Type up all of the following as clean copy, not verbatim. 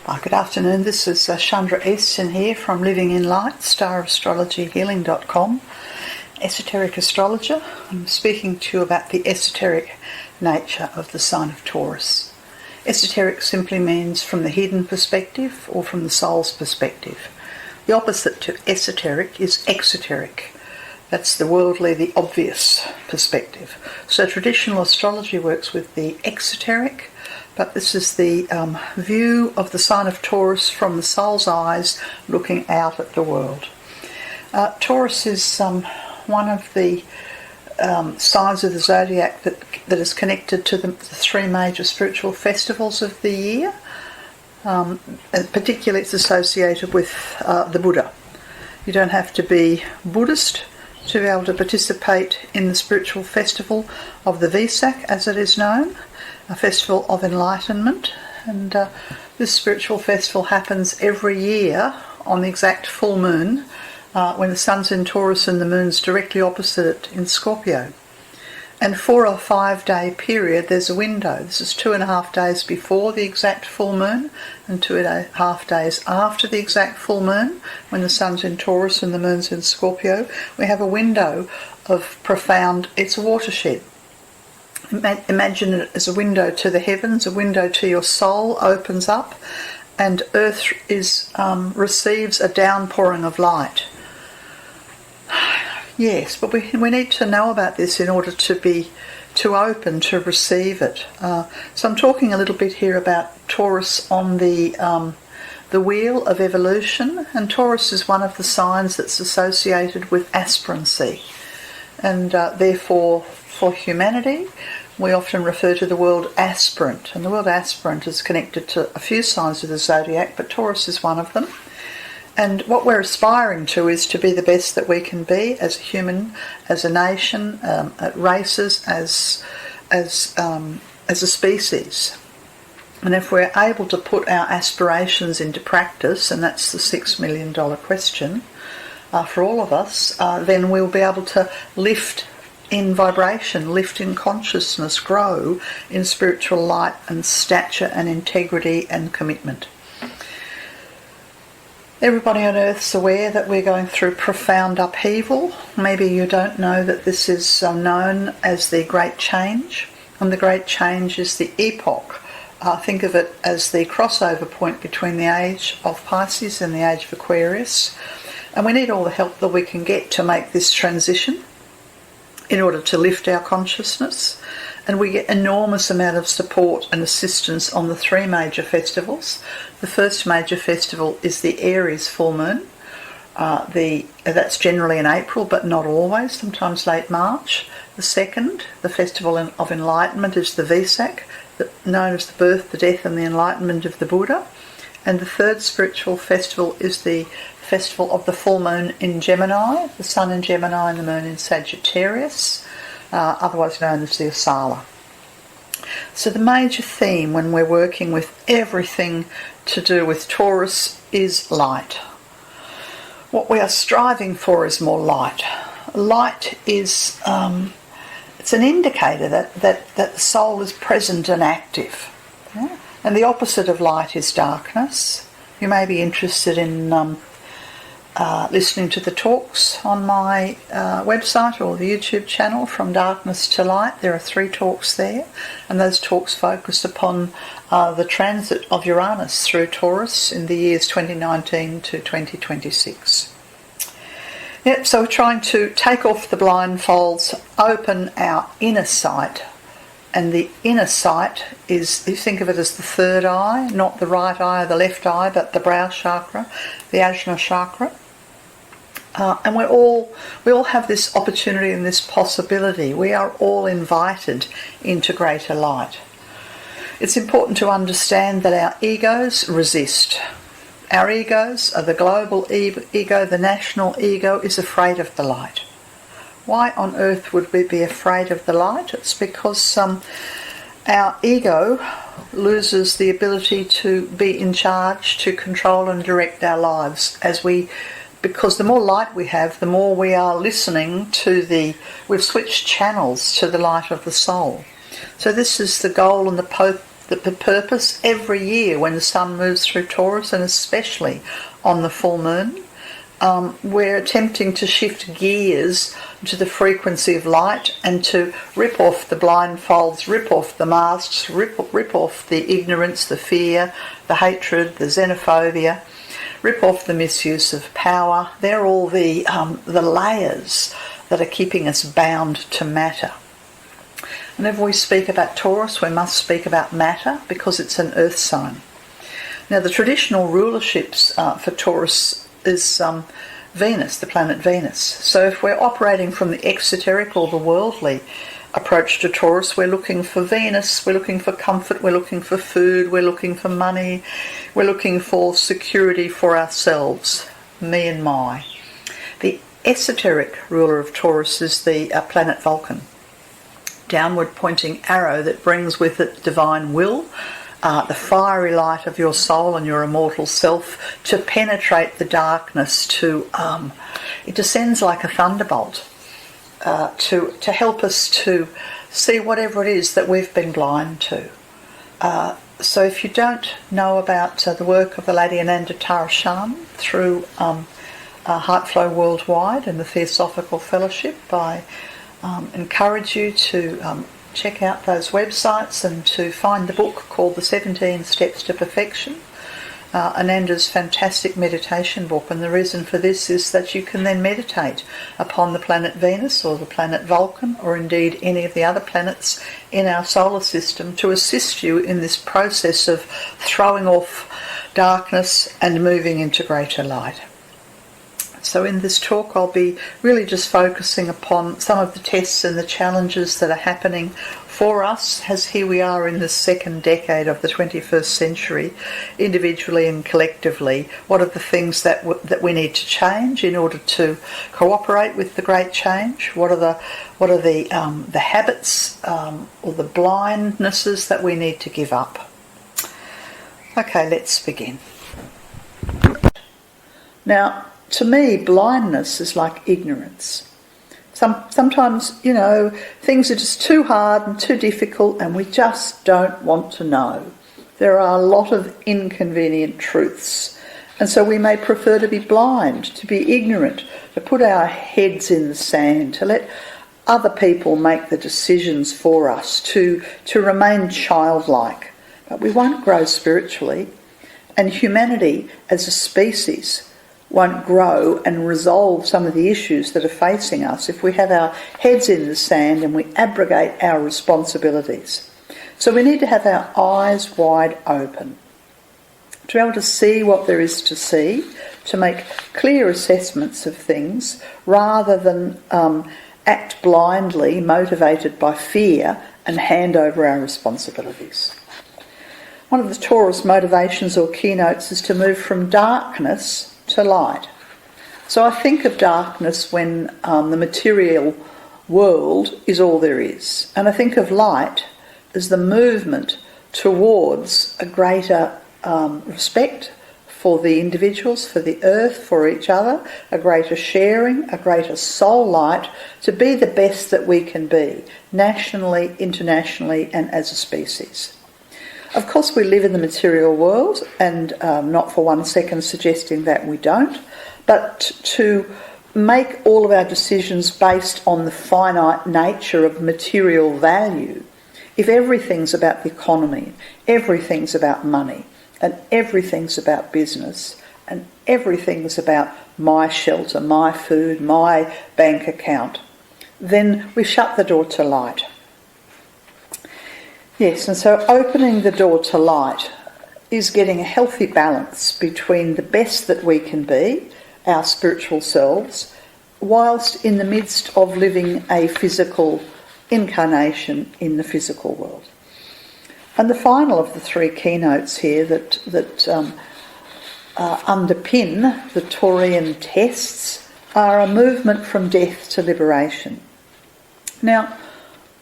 Good afternoon, this is Chandra Easton here from Living in Light, starastrologyhealing.com, esoteric astrologer. I'm speaking to you about the esoteric nature of the sign of Taurus. Esoteric simply means from the hidden perspective or from the soul's perspective. The opposite to esoteric is exoteric. That's the worldly, the obvious perspective. So traditional astrology works with the exoteric, but this is the view of the sign of Taurus from the soul's eyes looking out at the world. Taurus is one of the signs of the zodiac that is connected to the three major spiritual festivals of the year. And particularly it's associated with the Buddha. You don't have to be Buddhist to be able to participate in the spiritual festival of the Vesak, as it is known, a festival of enlightenment. And this spiritual festival happens every year on the exact full moon, when the sun's in Taurus and the moon's directly opposite it in Scorpio. And for a 5-day period there's a window. This is 2.5 days before the exact full moon and 2.5 days after the exact full moon, when the sun's in Taurus and the moon's in Scorpio. We have a window of profound, it's a watershed. Imagine it as a window to the heavens, a window to your soul opens up, and earth receives a downpouring of light. Yes, but we need to know about this in order to be open to receive it. So I'm talking a little bit here about Taurus on the wheel of evolution, and Taurus is one of the signs that's associated with aspirancy, and therefore for humanity we often refer to the world aspirant, and the world aspirant is connected to a few signs of the zodiac, but Taurus is one of them. And what we're aspiring to is to be the best that we can be as a human, as a nation, at races, as a species. And if we're able to put our aspirations into practice, and that's the $6 million question for all of us, then we'll be able to lift in vibration, lift in consciousness, grow in spiritual light and stature and integrity and commitment. Everybody on Earth's aware that we're going through profound upheaval. Maybe you don't know that this is known as the Great Change, and the Great Change is the epoch. Think of it as the crossover point between the age of Pisces and the age of Aquarius, and we need all the help that we can get to make this transition in order to lift our consciousness. And we get enormous amount of support and assistance on the three major festivals. The first major festival is the Aries full moon. That's generally in April, but not always, sometimes late March. The second, the Festival of Enlightenment, is the Vesak, known as the birth, the death and the enlightenment of the Buddha. And the third spiritual festival is the festival of the full moon in Gemini, the sun in Gemini and the moon in Sagittarius, otherwise known as the Asala. So the major theme when we're working with everything to do with Taurus is light. What we are striving for is more light. Light is it's an indicator that the soul is present and active. Yeah? And the opposite of light is darkness. You may be interested in listening to the talks on my website or the YouTube channel, From Darkness to Light. There are 3 talks there, and those talks focus upon the transit of Uranus through Taurus in the years 2019 to 2026. Yep, so we're trying to take off the blindfolds, open our inner sight. And the inner sight is, you think of it as the third eye, not the right eye or the left eye, but the brow chakra, the Ajna chakra. And we all have this opportunity and this possibility. We are all invited into greater light. It's important to understand that our egos resist. Our egos are the global ego, the national ego is afraid of the light. Why on earth would we be afraid of the light? It's because our ego loses the ability to be in charge, to control and direct our lives because the more light we have, the more we are listening to we've switched channels to the light of the soul. So this is the goal and the The purpose every year when the sun moves through Taurus, and especially on the full moon, we're attempting to shift gears to the frequency of light and to rip off the blindfolds, rip off the masks, rip off the ignorance, the fear, the hatred, the xenophobia, rip off the misuse of power. They're all the layers that are keeping us bound to matter. Whenever we speak about Taurus, we must speak about matter because it's an earth sign. Now, the traditional rulerships for Taurus is Venus, the planet Venus. So if we're operating from the exoteric or the worldly approach to Taurus, we're looking for Venus, we're looking for comfort, we're looking for food, we're looking for money, we're looking for security for ourselves, me and my. The esoteric ruler of Taurus is the planet Vulcan, downward pointing arrow that brings with it divine will, the fiery light of your soul and your immortal self to penetrate the darkness, it descends like a thunderbolt to help us to see whatever it is that we've been blind to. So if you don't know about the work of the Lady Ananda Tarashan through Heart Flow Worldwide and the Theosophical Fellowship, I encourage you to check out those websites and to find the book called The 17 Steps to Perfection, Ananda's fantastic meditation book. And the reason for this is that you can then meditate upon the planet Venus or the planet Vulcan or indeed any of the other planets in our solar system to assist you in this process of throwing off darkness and moving into greater light. So in this talk I'll be really just focusing upon some of the tests and the challenges that are happening for us as here we are in the second decade of the 21st century, individually and collectively. What are the things that we need to change in order to cooperate with the great change? What are the habits or the blindnesses that we need to give up? Okay, let's begin. Now, to me, blindness is like ignorance. Sometimes, things are just too hard and too difficult and we just don't want to know. There are a lot of inconvenient truths. And so we may prefer to be blind, to be ignorant, to put our heads in the sand, to let other people make the decisions for us, to remain childlike. But we won't grow spiritually. And humanity as a species won't grow and resolve some of the issues that are facing us if we have our heads in the sand and we abrogate our responsibilities. So we need to have our eyes wide open, to be able to see what there is to see, to make clear assessments of things rather than act blindly, motivated by fear, and hand over our responsibilities. One of the Taurus motivations or keynotes is to move from darkness to light. So I think of darkness when the material world is all there is. And I think of light as the movement towards a greater respect for the individuals, for the earth, for each other, a greater sharing, a greater soul light, to be the best that we can be, nationally, internationally, and as a species. Of course, we live in the material world, and not for 1 second suggesting that we don't, but to make all of our decisions based on the finite nature of material value, if everything's about the economy, everything's about money, and everything's about business, and everything's about my shelter, my food, my bank account, then we shut the door to light. Yes, and so opening the door to light is getting a healthy balance between the best that we can be, our spiritual selves, whilst in the midst of living a physical incarnation in the physical world. And the final of the 3 keynotes here that underpin the Taurian tests are a movement from death to liberation. Now,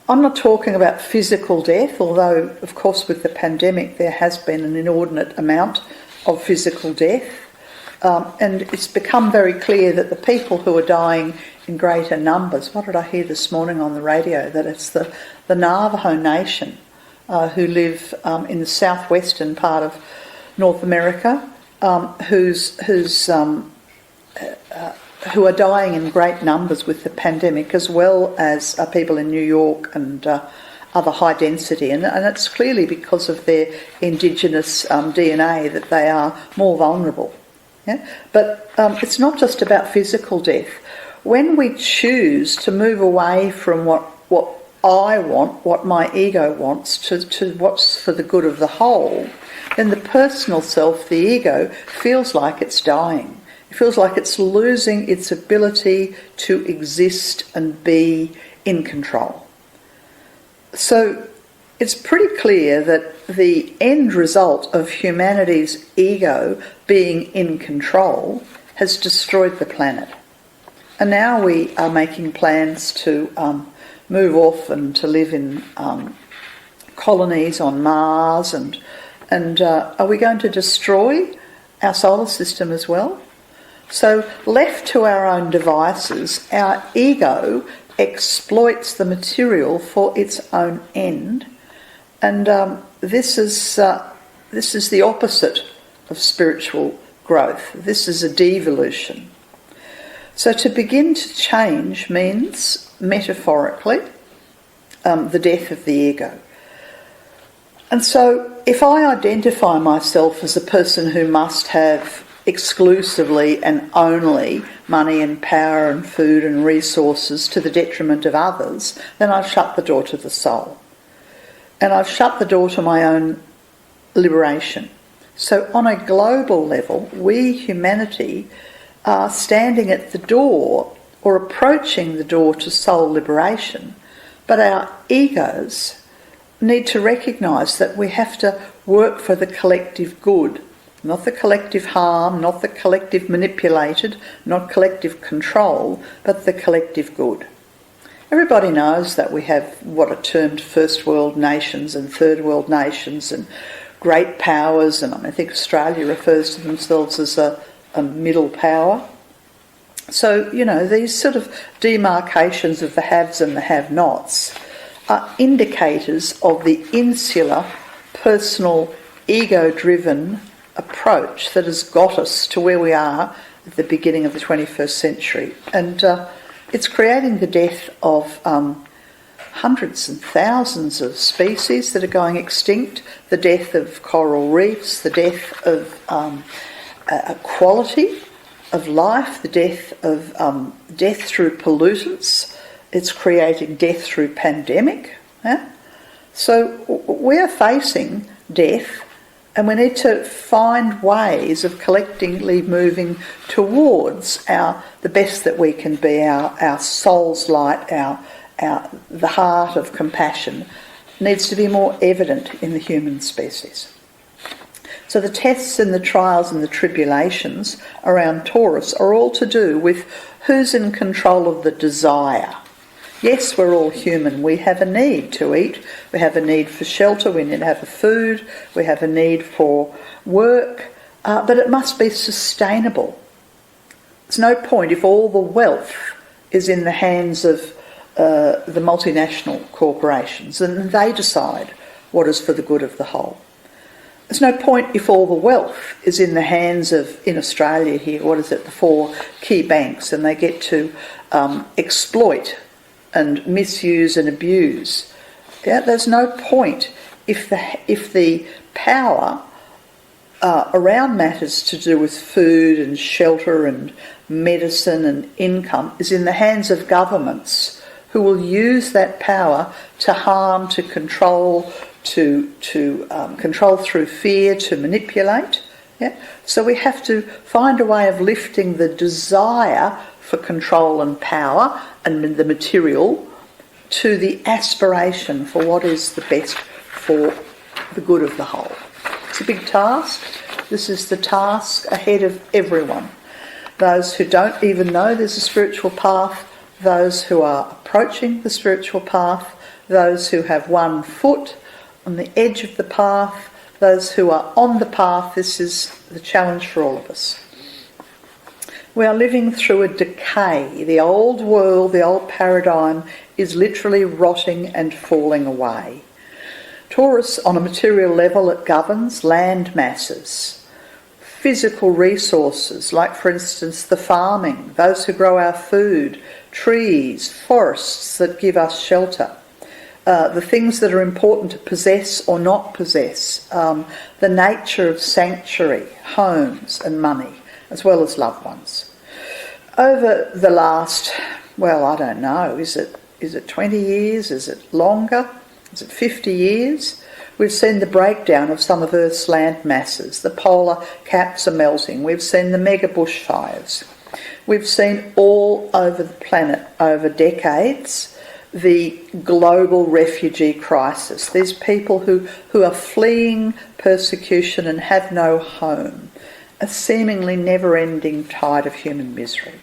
I'm not talking about physical death, although, of course, with the pandemic there has been an inordinate amount of physical death. And it's become very clear that the people who are dying in greater numbers, what did I hear this morning on the radio, that it's the Navajo Nation who live in the southwestern part of North America, who are dying in great numbers with the pandemic, as well as people in New York and other high density. And it's clearly because of their indigenous DNA that they are more vulnerable. Yeah? But it's not just about physical death. When we choose to move away from what I want, what my ego wants, to what's for the good of the whole, then the personal self, the ego, feels like it's dying. It feels like it's losing its ability to exist and be in control. So it's pretty clear that the end result of humanity's ego being in control has destroyed the planet. And now we are making plans to move off and to live in colonies on Mars, and are we going to destroy our solar system as well? So left to our own devices, our ego exploits the material for its own end, and this is the opposite of spiritual growth. This is a devolution. So to begin to change means, metaphorically, the death of the ego. And so if I identify myself as a person who must have exclusively and only money and power and food and resources to the detriment of others, then I've shut the door to the soul. And I've shut the door to my own liberation. So on a global level, we, humanity, are standing at the door or approaching the door to soul liberation, but our egos need to recognise that we have to work for the collective good, not the collective harm, not the collective manipulated, not collective control, but the collective good. Everybody knows that we have what are termed first world nations and third world nations and great powers, and I think Australia refers to themselves as a middle power. So, these sort of demarcations of the haves and the have-nots are indicators of the insular, personal, ego-driven approach that has got us to where we are at the beginning of the 21st century. And it's creating the death of hundreds and thousands of species that are going extinct, the death of coral reefs, the death of quality of life, the death through pollutants. It's creating death through pandemic. Yeah? So we are facing death, and we need to find ways of collectively moving towards the best that we can be, our soul's light, the heart of compassion needs to be more evident in the human species. So the tests and the trials and the tribulations around Taurus are all to do with who's in control of the desire. Yes, we're all human. We have a need to eat. We have a need for shelter. We need to have food. We have a need for work. But it must be sustainable. There's no point if all the wealth is in the hands of the multinational corporations and they decide what is for the good of the whole. There's no point if all the wealth is in the hands of, in Australia here, the 4 key banks, and they get to exploit and misuse and abuse. Yeah, there's no point if the power around matters to do with food and shelter and medicine and income is in the hands of governments who will use that power to harm, to control, to control through fear, to manipulate. Yeah? So we have to find a way of lifting the desire for control and power and the material to the aspiration for what is the best for the good of the whole. It's a big task. This is the task ahead of everyone. Those who don't even know there's a spiritual path, those who are approaching the spiritual path, those who have one foot on the edge of the path, those who are on the path. This is the challenge for all of us. We are living through a decay. The old world, the old paradigm is literally rotting and falling away. Taurus, on a material level, it governs land masses, physical resources, like for instance the farming, those who grow our food, trees, forests that give us shelter, the things that are important to possess or not possess, the nature of sanctuary, homes and money, as well as loved ones. Over the last, well, I don't know, is it 20 years? Is it longer? Is it 50 years? We've seen the breakdown of some of Earth's land masses. The polar caps are melting. We've seen the mega bushfires. We've seen all over the planet over decades the global refugee crisis. These people who are fleeing persecution and have no home. A seemingly never-ending tide of human misery.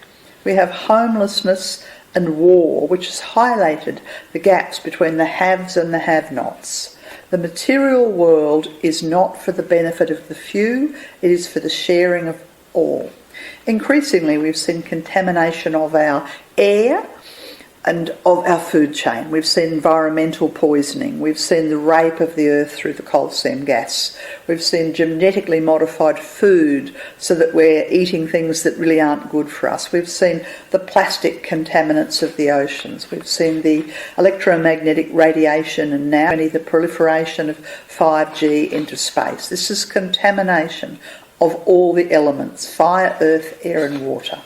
We have homelessness and war, which has highlighted the gaps between the haves and the have-nots. The material world is not for the benefit of the few, it is for the sharing of all. Increasingly, we've seen contamination of our air and of our food chain. We've seen environmental poisoning. We've seen the rape of the earth through the coal seam gas. We've seen genetically modified food so that we're eating things that really aren't good for us. We've seen the plastic contaminants of the oceans. We've seen the electromagnetic radiation and now the proliferation of 5G into space. This is contamination of all the elements: fire, earth, air and water.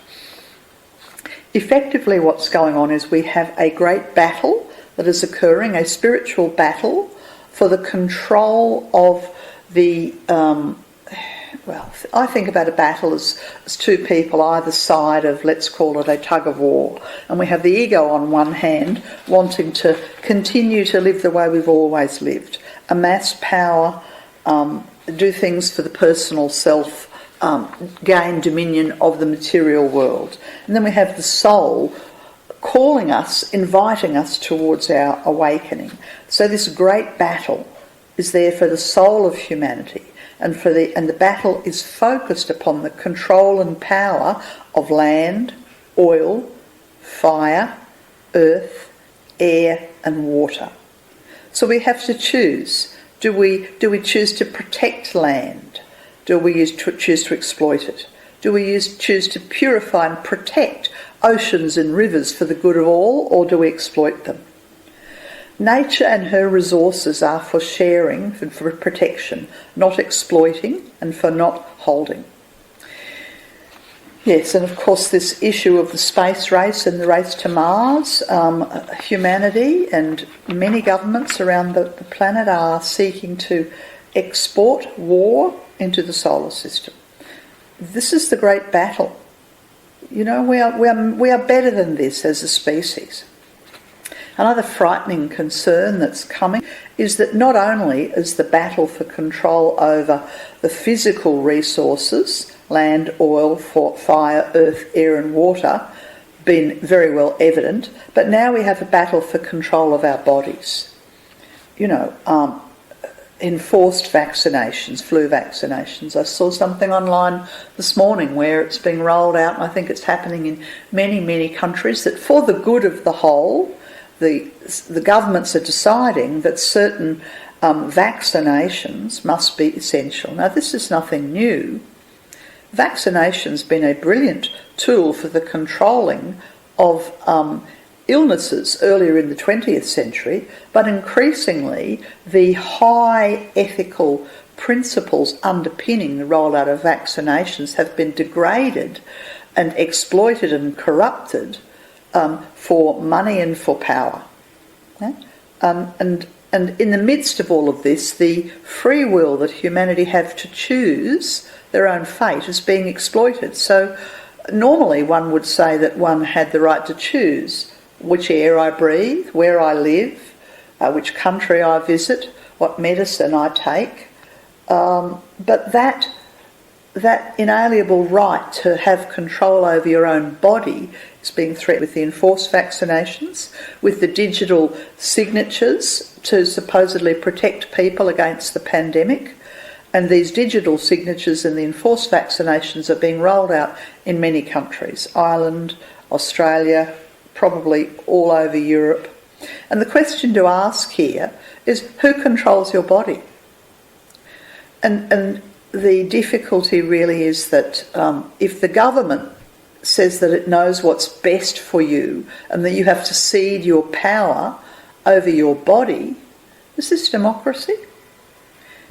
Effectively what's going on is we have a great battle that is occurring, a spiritual battle for the control of the, I think about a battle as two people either side of, let's call it a tug of war. And we have the ego on one hand wanting to continue to live the way we've always lived, amass power, do things for the personal self, gain dominion of the material world. And then we have the soul calling us, inviting us towards our awakening. So this great battle is there for the soul of humanity, and the battle is focused upon the control and power of land, oil, fire, earth, air and water. So we have to choose. Do we choose to protect land? Do we choose to exploit it? Do we choose to purify and protect oceans and rivers for the good of all, or do we exploit them? Nature and her resources are for sharing, for protection, not exploiting, and for not holding. Yes, and of course this issue of the space race and the race to Mars, humanity and many governments around the planet are seeking to export war into the solar system. This is the great battle. You know, we are better than this as a species. Another frightening concern that's coming is that not only is the battle for control over the physical resources, land, oil, fire, earth, air and water, been very well evident, but now we have a battle for control of our bodies. You know, enforced vaccinations, flu vaccinations. I saw something online this morning where it's being rolled out, and I think it's happening in many, many countries, that for the good of the whole, the governments are deciding that certain vaccinations must be essential. Now, this is nothing new. Vaccination's been a brilliant tool for the controlling of illnesses earlier in the 20th century, but increasingly the high ethical principles underpinning the rollout of vaccinations have been degraded and exploited and corrupted for money and for power. Okay? And in the midst of all of this, the free will that humanity have to choose their own fate is being exploited. So normally one would say that one had the right to choose which air I breathe, where I live, which country I visit, what medicine I take. But that inalienable right to have control over your own body is being threatened with the enforced vaccinations, with the digital signatures to supposedly protect people against the pandemic. And these digital signatures and the enforced vaccinations are being rolled out in many countries: Ireland, Australia, probably all over Europe. And the question to ask here is, who controls your body? And the difficulty really is that if the government says that it knows what's best for you and that you have to cede your power over your body, is this democracy?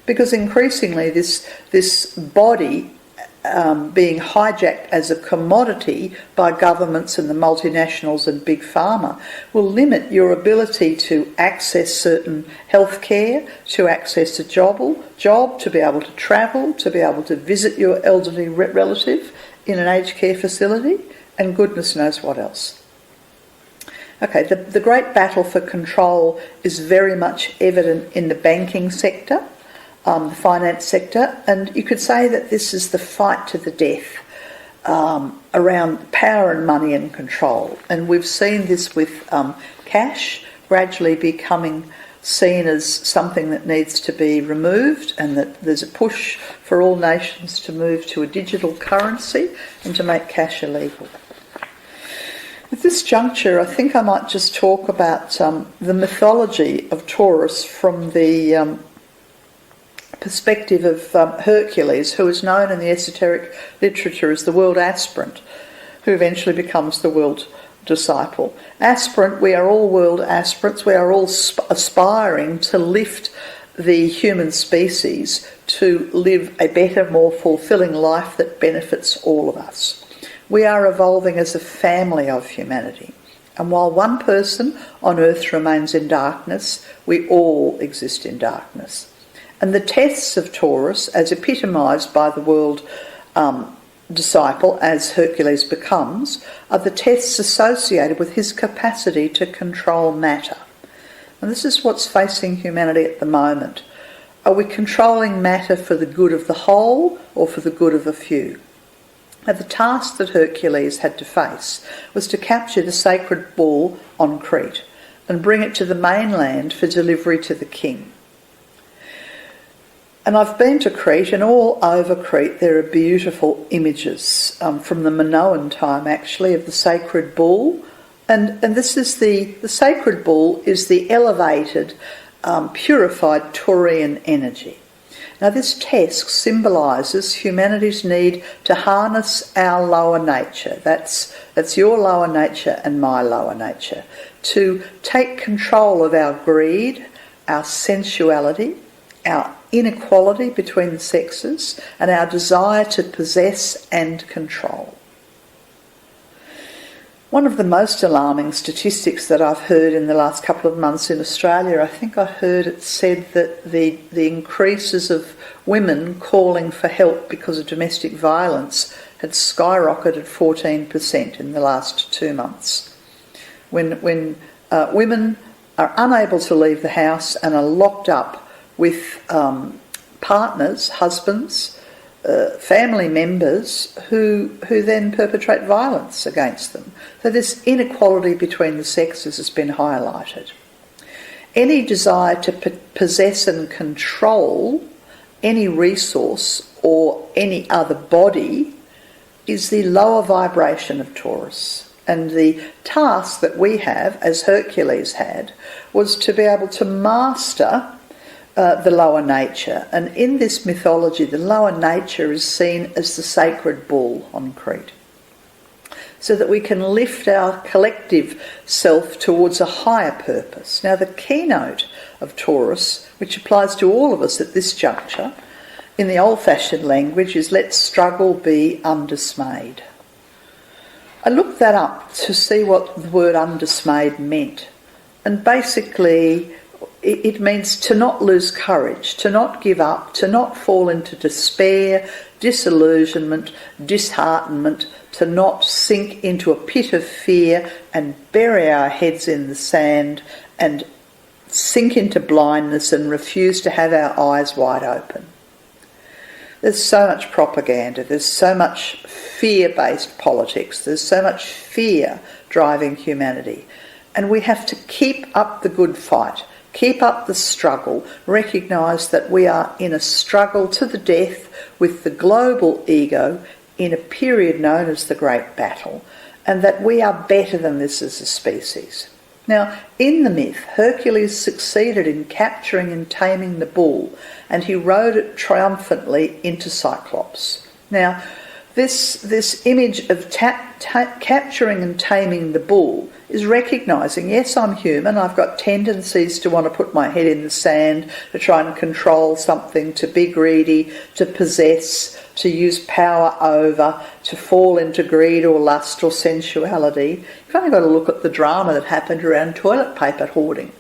Because increasingly this body being hijacked as a commodity by governments and the multinationals and big pharma will limit your ability to access certain health care, to access a job, to be able to travel, to be able to visit your elderly relative in an aged care facility, and goodness knows what else. Okay, the great battle for control is very much evident in the banking sector, the finance sector, and you could say that this is the fight to the death around power and money and control. And we've seen this with cash gradually becoming seen as something that needs to be removed, and that there's a push for all nations to move to a digital currency and to make cash illegal. At this juncture, I think I might just talk about the mythology of Taurus from the perspective of Hercules, who is known in the esoteric literature as the world aspirant, who eventually becomes the world disciple. Aspirant, we are all world aspirants, we are all aspiring to lift the human species to live a better, more fulfilling life that benefits all of us. We are evolving as a family of humanity. And while one person on earth remains in darkness, we all exist in darkness. And the tests of Taurus, as epitomised by the world disciple, as Hercules becomes, are the tests associated with his capacity to control matter. And this is what's facing humanity at the moment. Are we controlling matter for the good of the whole or for the good of a few? Now, the task that Hercules had to face was to capture the sacred bull on Crete and bring it to the mainland for delivery to the king. And I've been to Crete, and all over Crete there are beautiful images from the Minoan time, actually, of the sacred bull. And this is the sacred bull is the elevated, purified Taurian energy. Now, this test symbolises humanity's need to harness our lower nature. That's your lower nature and my lower nature. To take control of our greed, our sensuality, our inequality between the sexes, and our desire to possess and control. One of the most alarming statistics that I've heard in the last couple of months in Australia, I think I heard it said that the increases of women calling for help because of domestic violence had skyrocketed 14% in the last 2 months. When women are unable to leave the house and are locked up with partners, husbands, family members who then perpetrate violence against them. So this inequality between the sexes has been highlighted. Any desire to possess and control any resource or any other body is the lower vibration of Taurus. And the task that we have, as Hercules had, was to be able to master the lower nature. And in this mythology, the lower nature is seen as the sacred bull on Crete, so that we can lift our collective self towards a higher purpose. Now, the keynote of Taurus, which applies to all of us at this juncture, in the old-fashioned language, is "let struggle be undismayed." I looked that up to see what the word undismayed meant. And basically, it means to not lose courage, to not give up, to not fall into despair, disillusionment, disheartenment, to not sink into a pit of fear and bury our heads in the sand and sink into blindness and refuse to have our eyes wide open. There's so much propaganda, there's so much fear-based politics, there's so much fear driving humanity. And we have to keep up the good fight. Keep up the struggle, recognise that we are in a struggle to the death with the global ego in a period known as the Great Battle, and that we are better than this as a species. Now, in the myth, Hercules succeeded in capturing and taming the bull, and he rode it triumphantly into Cyclops. Now, this image of capturing and taming the bull is recognising, yes, I'm human, I've got tendencies to want to put my head in the sand, to try and control something, to be greedy, to possess, to use power over, to fall into greed or lust or sensuality. You've only got to look at the drama that happened around toilet paper hoarding.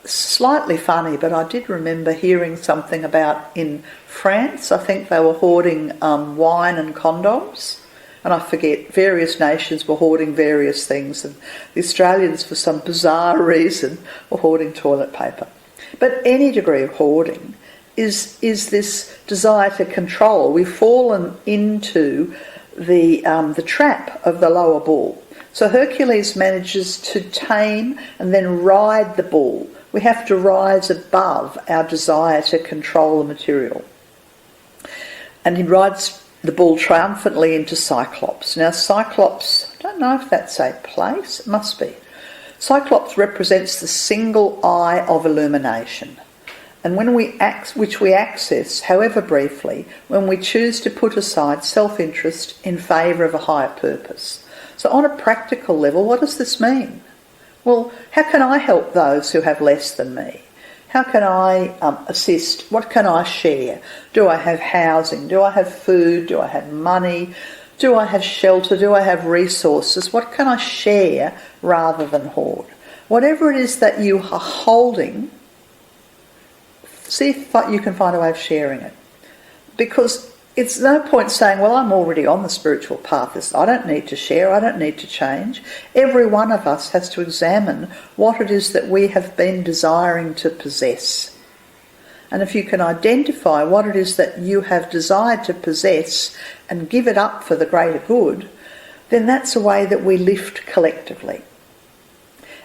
Slightly funny, but I did remember hearing something about in France, I think they were hoarding wine and condoms, and I forget, various nations were hoarding various things, and the Australians, for some bizarre reason, were hoarding toilet paper. But any degree of hoarding is this desire to control. We've fallen into the trap of the lower bull. So Hercules manages to tame and then ride the bull. We have to rise above our desire to control the material. And he rides the bull triumphantly into Cyclops. Now Cyclops, I don't know if that's a place, it must be. Cyclops represents the single eye of illumination. And which we access, however briefly, when we choose to put aside self-interest in favour of a higher purpose. So on a practical level, what does this mean? Well, how can I help those who have less than me? How can I assist? What can I share? Do I have housing? Do I have food? Do I have money? Do I have shelter? Do I have resources? What can I share rather than hoard? Whatever it is that you are holding, see if you can find a way of sharing it. Because it's no point saying, well, I'm already on the spiritual path. I don't need to share. I don't need to change. Every one of us has to examine what it is that we have been desiring to possess. And if you can identify what it is that you have desired to possess and give it up for the greater good, then that's a way that we lift collectively.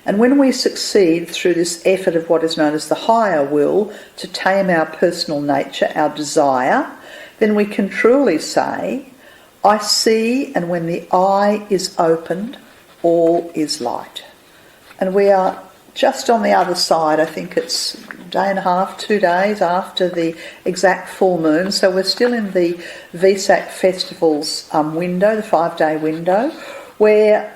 And when we succeed through this effort of what is known as the higher will to tame our personal nature, our desire, then we can truly say, I see, and when the eye is opened, all is light. And we are just on the other side. I think it's a day and a half, 2 days after the exact full moon. So we're still in the Vesak Festival's window, the 5-day window, where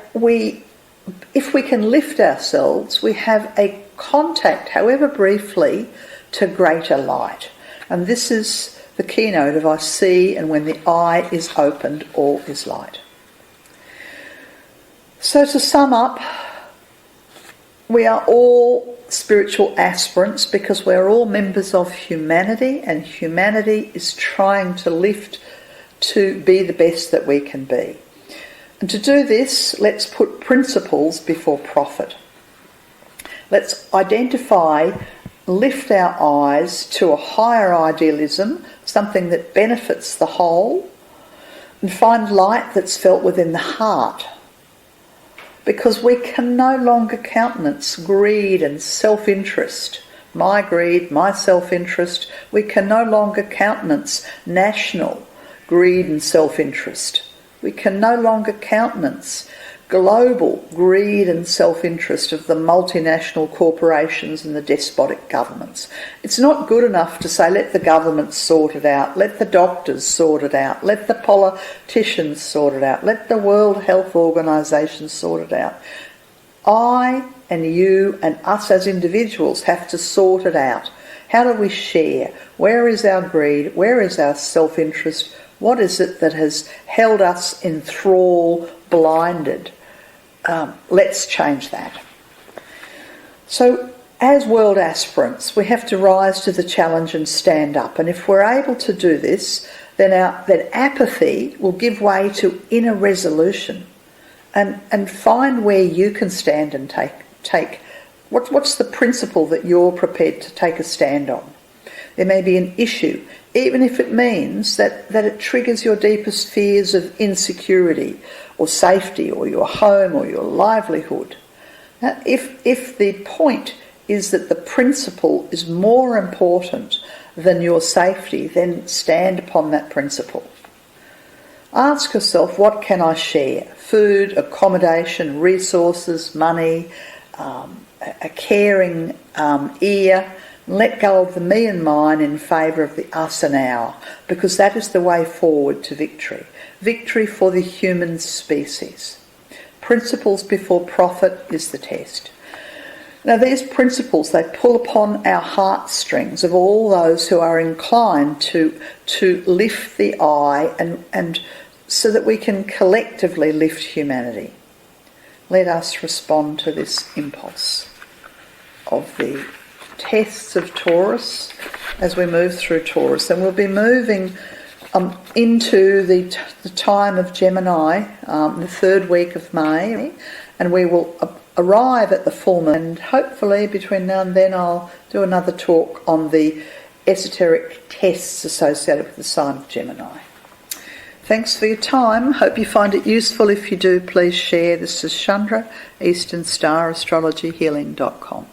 if we can lift ourselves, we have a contact, however briefly, to greater light. And this is the keynote of I see, and when the eye is opened, all is light. So to sum up, we are all spiritual aspirants because we're all members of humanity, and humanity is trying to lift to be the best that we can be. And to do this, let's put principles before profit. Let's identify, lift our eyes to a higher idealism, something that benefits the whole, and find light that's felt within the heart. Because we can no longer countenance greed and self-interest. My greed, my self-interest. We can no longer countenance national greed and self-interest. We can no longer countenance global greed and self-interest of the multinational corporations and the despotic governments. It's not good enough to say, let the governments sort it out, let the doctors sort it out, let the politicians sort it out, let the World Health Organization sort it out. I and you and us as individuals have to sort it out. How do we share? Where is our greed? Where is our self-interest? What is it that has held us in thrall, blinded? Let's change that. So as world aspirants, we have to rise to the challenge and stand up. And if we're able to do this, then apathy will give way to inner resolution, and find where you can stand and take what's the principle that you're prepared to take a stand on. There may be an issue, even if it means that it triggers your deepest fears of insecurity or safety or your home or your livelihood. Now, if the point is that the principle is more important than your safety, then stand upon that principle. Ask yourself, what can I share? Food, accommodation, resources, money, a caring ear. Let go of the me and mine in favour of the us and our, because that is the way forward to victory. Victory for the human species. Principles before profit is the test. Now these principles, they pull upon our heartstrings of all those who are inclined to lift the eye and so that we can collectively lift humanity. Let us respond to this impulse of the tests of Taurus as we move through Taurus. And we'll be moving into the time of Gemini, the third week of May, and we will arrive at the full moon. And hopefully between now and then I'll do another talk on the esoteric tests associated with the sign of Gemini. Thanks for your time. Hope you find it useful. If you do, please share. This is Chandra, Eastern Star Astrology Healing.com.